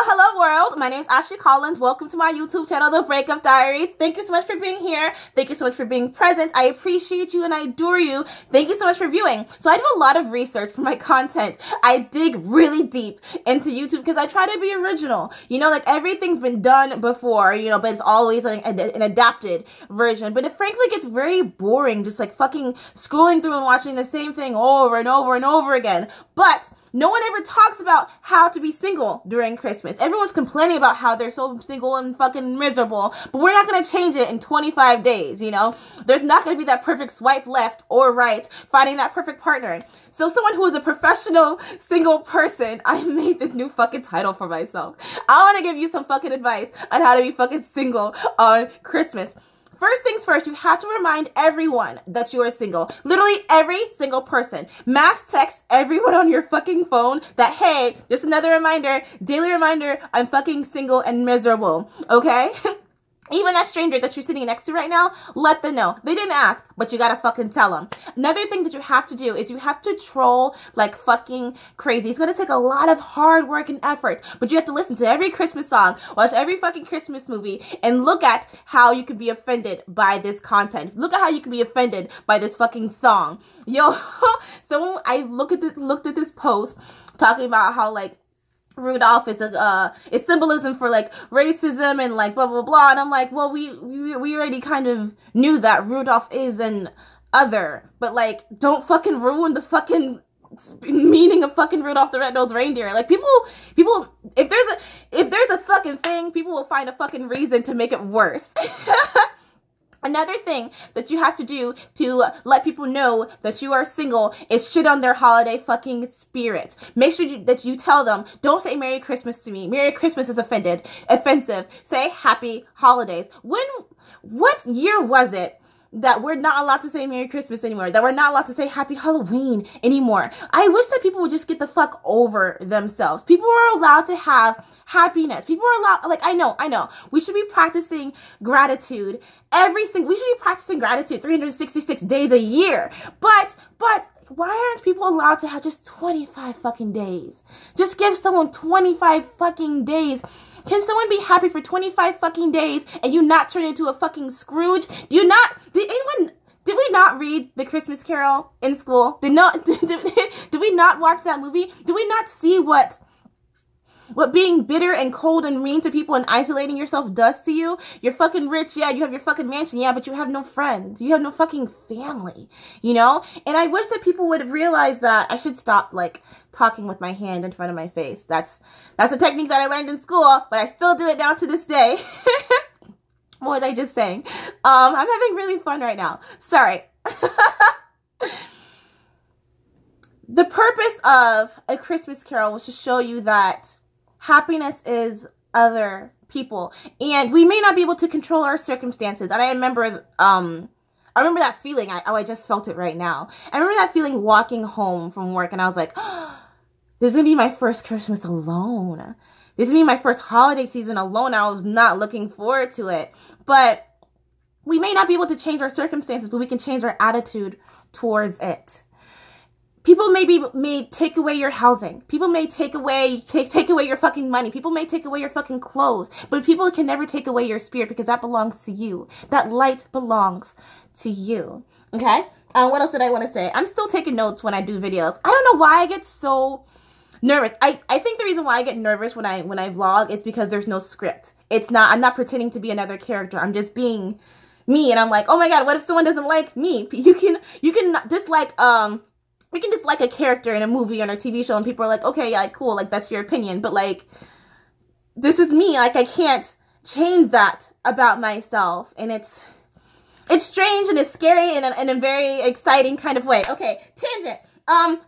Hello world. My name is Ashley Collins. Welcome to my YouTube channel, The Breakup Diaries. Thank you so much for being here. Thank you so much for being present. I appreciate you and I adore you. Thank you so much for viewing. So I do a lot of research for my content. I dig really deep into YouTube because I try to be original. You know, like everything's been done before, you know, but it's always like an adapted version. But it frankly gets very boring just like fucking scrolling through and watching the same thing over and over and over again. But no one ever talks about how to be single during Christmas. Everyone's complaining about how they're so single and fucking miserable, but we're not going to change it in 25 days, you know? There's not going to be that perfect swipe left or right, finding that perfect partner. So someone who is a professional single person, I made this new fucking title for myself. I want to give you some fucking advice on how to be fucking single on Christmas. First things first, you have to remind everyone that you are single. Literally every single person. Mass text everyone on your fucking phone that, hey, just another reminder, daily reminder, I'm fucking single and miserable, okay? Even that stranger that you're sitting next to right now, let them know. They didn't ask, but you gotta fucking tell them. Another thing that you have to do is you have to troll like fucking crazy. It's gonna take a lot of hard work and effort, but you have to listen to every Christmas song, watch every fucking Christmas movie, and look at how you can be offended by this content. Look at how you can be offended by this fucking song. Yo, so when I looked at this post talking about how like Rudolph is symbolism for like racism and like blah blah blah, and I'm like, well, we already kind of knew that Rudolph is an other, but like don't fucking ruin the fucking meaning of fucking Rudolph the Red-Nosed Reindeer. Like people if there's a fucking thing, people will find a fucking reason to make it worse. Another thing that you have to do to let people know that you are single is shit on their holiday fucking spirit. Make sure that you tell them, don't say Merry Christmas to me. Merry Christmas is offensive. Say Happy Holidays. What year was it that we're not allowed to say Merry Christmas anymore? That we're not allowed to say Happy Halloween anymore? I wish that people would just get the fuck over themselves. People are allowed to have happiness. People are allowed, like, I know. We should be practicing gratitude we should be practicing gratitude 366 days a year. But why aren't people allowed to have just 25 fucking days? Just give someone 25 fucking days. Can someone be happy for 25 fucking days and you not turn into a fucking Scrooge? Did we not read The Christmas Carol in school? Did we not watch that movie? Do we not see what being bitter and cold and mean to people and isolating yourself does to you? You're fucking rich, yeah, you have your fucking mansion, yeah, but you have no friends. You have no fucking family, you know? And I wish that people would realize that I should stop, like, talking with my hand in front of my face. That's a technique that I learned in school, but I still do it down to this day. What was I just saying? I'm having really fun right now. Sorry. The purpose of A Christmas Carol was to show you that happiness is other people, and we may not be able to control our circumstances. And I remember that feeling. I just felt it right now. I remember that feeling walking home from work, and I was like, oh, this is gonna be my first Christmas alone. This is gonna be my first holiday season alone. I was not looking forward to it. But we may not be able to change our circumstances, but we can change our attitude towards it. People may take away your housing. People may take away your fucking money. People may take away your fucking clothes. But people can never take away your spirit, because that belongs to you. That light belongs to you. Okay? What else did I want to say? I'm still taking notes when I do videos. I don't know why I get so nervous. I think the reason why I get nervous when I vlog is because there's no script. I'm not pretending to be another character. I'm just being me, and I'm like, oh my god, what if someone doesn't like me? You can dislike we can dislike a character in a movie or on a TV show, and people are like, okay, yeah, cool, like, that's your opinion. But, like, this is me. Like, I can't change that about myself. And it's strange, and it's scary in a very exciting kind of way. Okay, tangent.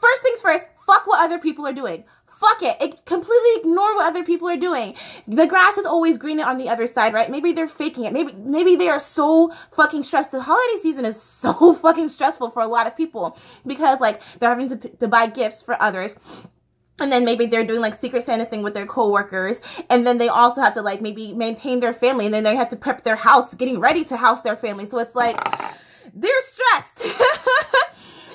First things first, fuck what other people are doing. Fuck it. Completely ignore what other people are doing. The grass is always greener on the other side, right? Maybe they're faking it. Maybe they are so fucking stressed. The holiday season is so fucking stressful for a lot of people because, like, they're having to buy gifts for others. And then maybe they're doing, like, Secret Santa thing with their coworkers. And then they also have to, like, maybe maintain their family. And then they have to prep their house, getting ready to house their family. So it's like, they're stressed.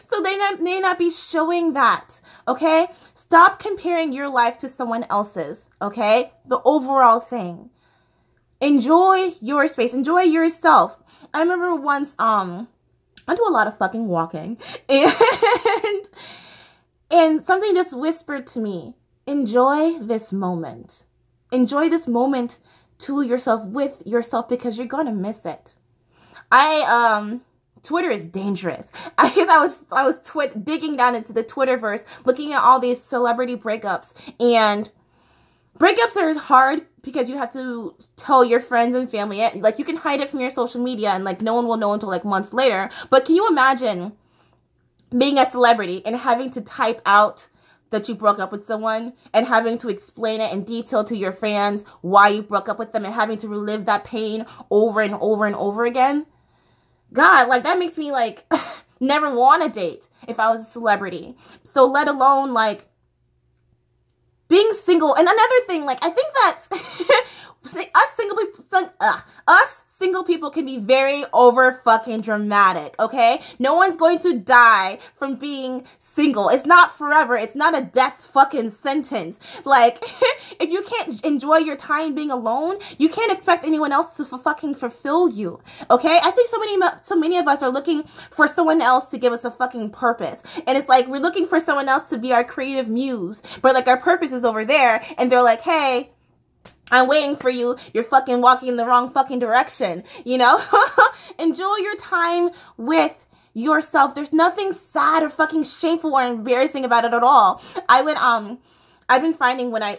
So they may not be showing that, okay? Stop comparing your life to someone else's, okay? The overall thing. Enjoy your space. Enjoy yourself. I remember once, I do a lot of fucking walking, and something just whispered to me, enjoy this moment. Enjoy this moment to yourself, with yourself, because you're gonna miss it. Twitter is dangerous. I was digging down into the Twitterverse, looking at all these celebrity breakups, and breakups are hard because you have to tell your friends and family it. Like, you can hide it from your social media and, like, no one will know until, like, months later. But can you imagine being a celebrity and having to type out that you broke up with someone and having to explain it in detail to your fans why you broke up with them and having to relive that pain over and over and over again? God, like, that makes me, like, never want to date if I was a celebrity. So let alone, like, being single. And another thing, like, I think that us single people can be very over fucking dramatic, okay? No one's going to die from being single. It's not forever. It's not a death fucking sentence. Like, if you can't enjoy your time being alone, you can't expect anyone else to fucking fulfill you, okay? I think so many of us are looking for someone else to give us a fucking purpose. And it's like, we're looking for someone else to be our creative muse, but, like, our purpose is over there, and they're like, hey, I'm waiting for you. You're fucking walking in the wrong fucking direction, you know? Enjoy your time with yourself. There's nothing sad or fucking shameful or embarrassing about it at all. I've been finding when I'm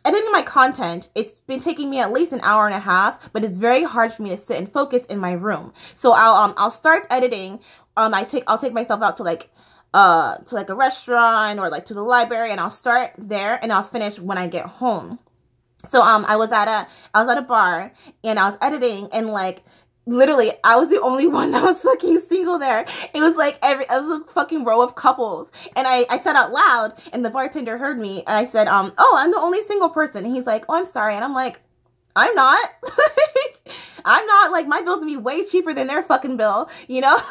editing my content, it's been taking me at least an hour and a half, but it's very hard for me to sit and focus in my room. So I'll start editing. I'll take myself out to like a restaurant or like to the library, and I'll start there and I'll finish when I get home. So I was at a bar and I was editing, and like literally I was the only one that was fucking single there. It was like it was a fucking row of couples, and I said out loud, and the bartender heard me, and I said, oh, I'm the only single person. And he's like, oh, I'm sorry. And I'm like, I'm not. I'm not. Like, my bill's gonna be way cheaper than their fucking bill, you know?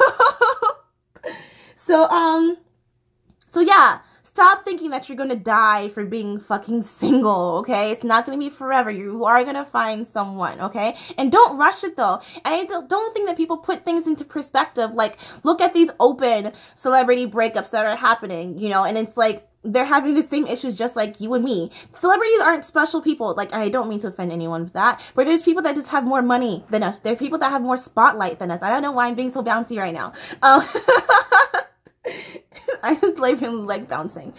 So yeah, stop thinking that you're gonna die for being fucking single, okay? It's not gonna be forever. You are gonna find someone, okay? And don't rush it, though. And I don't think that people put things into perspective. Like, look at these open celebrity breakups that are happening, you know? And it's like, they're having the same issues just like you and me. Celebrities aren't special people. Like, I don't mean to offend anyone with that, but there's people that just have more money than us. There are people that have more spotlight than us. I don't know why I'm being so bouncy right now. I just like bouncing.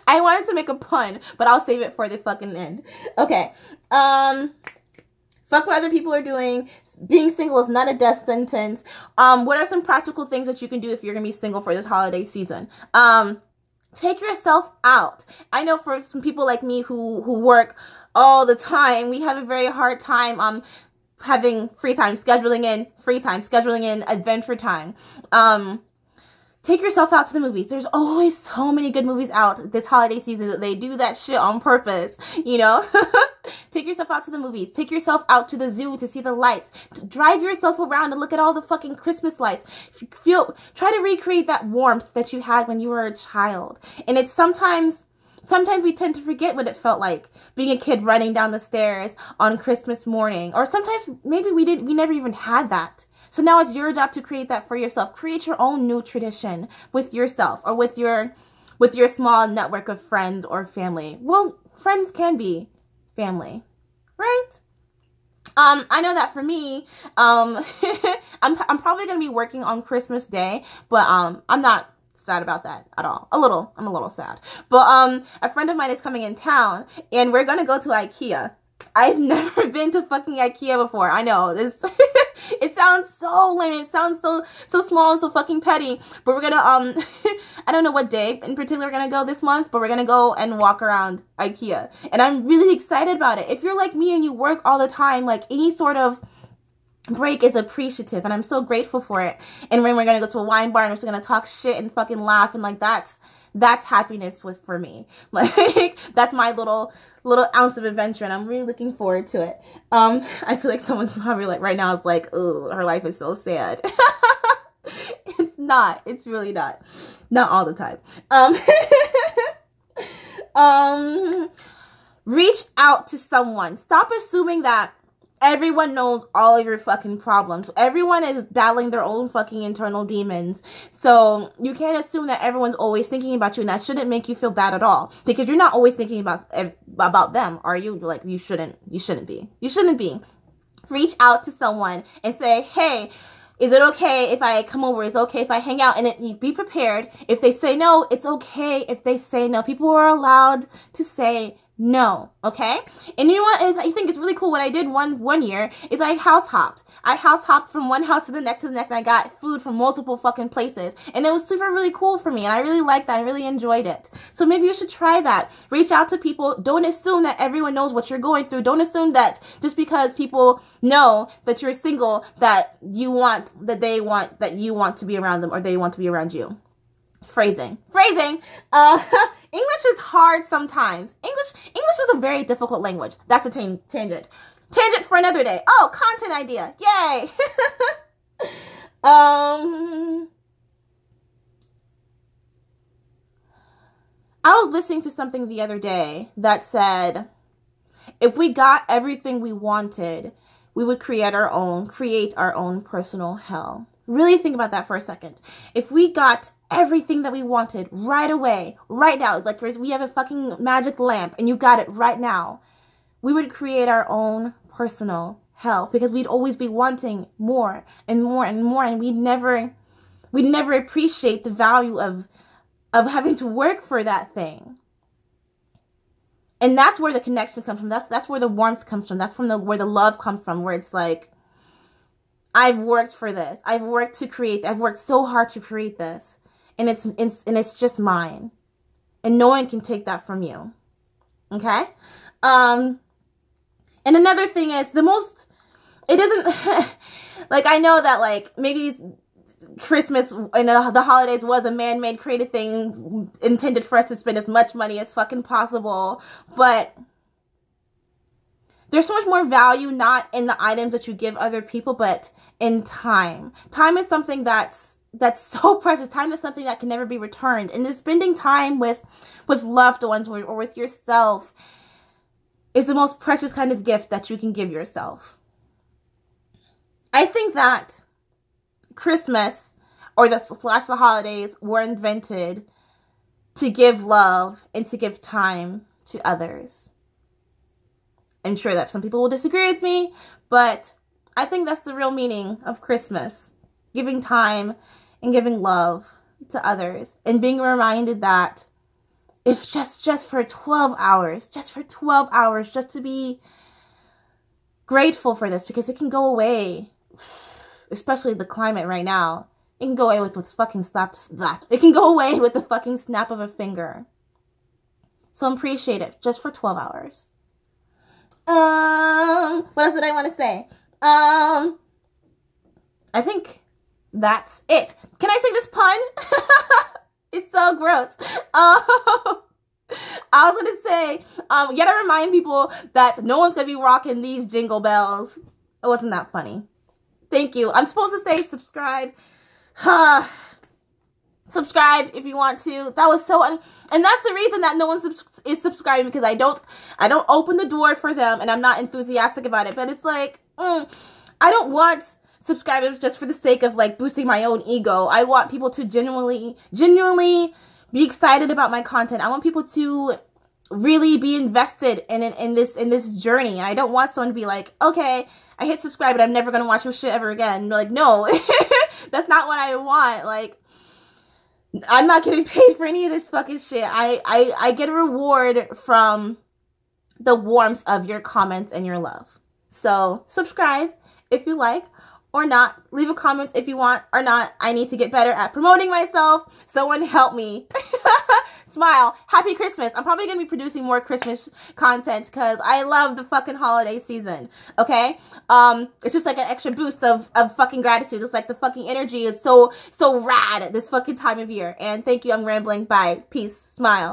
I wanted to make a pun, but I'll save it for the fucking end. Okay. Fuck what other people are doing. Being single is not a death sentence. What are some practical things that you can do if you're gonna be single for this holiday season? Take yourself out. I know for some people like me who work all the time, we have a very hard time having free time, scheduling in adventure time. Take yourself out to the movies. There's always so many good movies out this holiday season that they do that shit on purpose, you know? Take yourself out to the movies. Take yourself out to the zoo to see the lights. To drive yourself around and look at all the fucking Christmas lights. Try to recreate that warmth that you had when you were a child. And it's sometimes we tend to forget what it felt like being a kid running down the stairs on Christmas morning. Or sometimes maybe we never even had that. So now it's your job to create that for yourself. Create your own new tradition with yourself or with your small network of friends or family. Well, friends can be family, right? I know that for me, I'm probably going to be working on Christmas Day, but I'm not sad about that at all. I'm a little sad. But a friend of mine is coming in town, and we're going to go to IKEA. I've never been to fucking IKEA before. I know this. It sounds so lame. It sounds so small and so fucking petty. But we're gonna I don't know what day in particular we're gonna go this month, but we're gonna go and walk around IKEA, and I'm really excited about it. If you're like me and you work all the time, like, any sort of break is appreciative, and I'm so grateful for it. And when we're gonna go to a wine bar and we're just gonna talk shit and fucking laugh, and like that's happiness for me. Like, that's my little ounce of adventure, and I'm really looking forward to it. I feel like someone's probably like right now is like, ooh, her life is so sad. It's not. It's really not. Not all the time. Reach out to someone. Stop assuming that everyone knows all of your fucking problems. Everyone is battling their own fucking internal demons. So you can't assume that everyone's always thinking about you, and that shouldn't make you feel bad at all. Because you're not always thinking about them, are you? Like, you shouldn't be. You shouldn't be. Reach out to someone and say, hey, is it okay if I come over? Is it okay if I hang out? And be prepared. If they say no, it's okay if they say no. People are allowed to say no, okay? And you know what? I think it's really cool. What I did one year is I house hopped. I house hopped from one house to the next, and I got food from multiple fucking places. And it was really cool for me. And I really liked that. I really enjoyed it. So maybe you should try that. Reach out to people. Don't assume that everyone knows what you're going through. Don't assume that just because people know that you're single, that you want to be around them, or they want to be around you. Phrasing. English is hard sometimes. English is a very difficult language. That's a tangent. Tangent for another day. Oh, content idea. Yay. I was listening to something the other day that said, if we got everything we wanted, we would create our own personal hell. Really think about that for a second. If we got everything that we wanted right away, right now, like we have a fucking magic lamp and you got it right now, we would create our own personal hell, because we'd always be wanting more and more and more, and we'd never appreciate the value of having to work for that thing. And that's where the connection comes from. That's where the warmth comes from. That's where the love comes from, where it's like, I've worked for this. I've worked so hard to create this. And it's just mine. And no one can take that from you. Okay? And another thing is, it doesn't, like, I know that, like, maybe Christmas and the holidays was a man-made created thing intended for us to spend as much money as fucking possible. But there's so much more value not in the items that you give other people, but in time. Time is something that's so precious. Time is something that can never be returned. And just spending time with loved ones or with yourself is the most precious kind of gift that you can give yourself. I think that Christmas or the holidays were invented to give love and to give time to others. I'm sure that some people will disagree with me, but I think that's the real meaning of Christmas. Giving time and giving love to others, and being reminded that if just for 12 hours, just to be grateful for this, because it can go away, especially the climate right now. It can go away with fucking it can go away with the fucking snap of a finger. So appreciate it just for 12 hours. What else did I want to say? I think that's it. Can I say this pun? It's so gross. I was going to say, you gotta remind people that no one's going to be rocking these jingle bells. It wasn't that funny. Thank you. I'm supposed to say subscribe. Subscribe if you want to. That was so and that's the reason that no one is subscribing, because I don't open the door for them, and I'm not enthusiastic about it. But it's like, I don't want subscribers just for the sake of like boosting my own ego. I want people to genuinely be excited about my content. I want people to really be invested in this journey. And I don't want someone to be like, okay, I hit subscribe, but I'm never gonna watch your shit ever again. Like, no, that's not what I want. Like, I'm not getting paid for any of this fucking shit. I get a reward from the warmth of your comments and your love. So subscribe if you like or not. Leave a comment if you want or not. I need to get better at promoting myself. Someone help me. Smile. Happy Christmas. I'm probably going to be producing more Christmas content because I love the fucking holiday season. Okay? It's just like an extra boost of fucking gratitude. It's like the fucking energy is so rad this fucking time of year. And thank you. I'm rambling. Bye. Peace. Smile.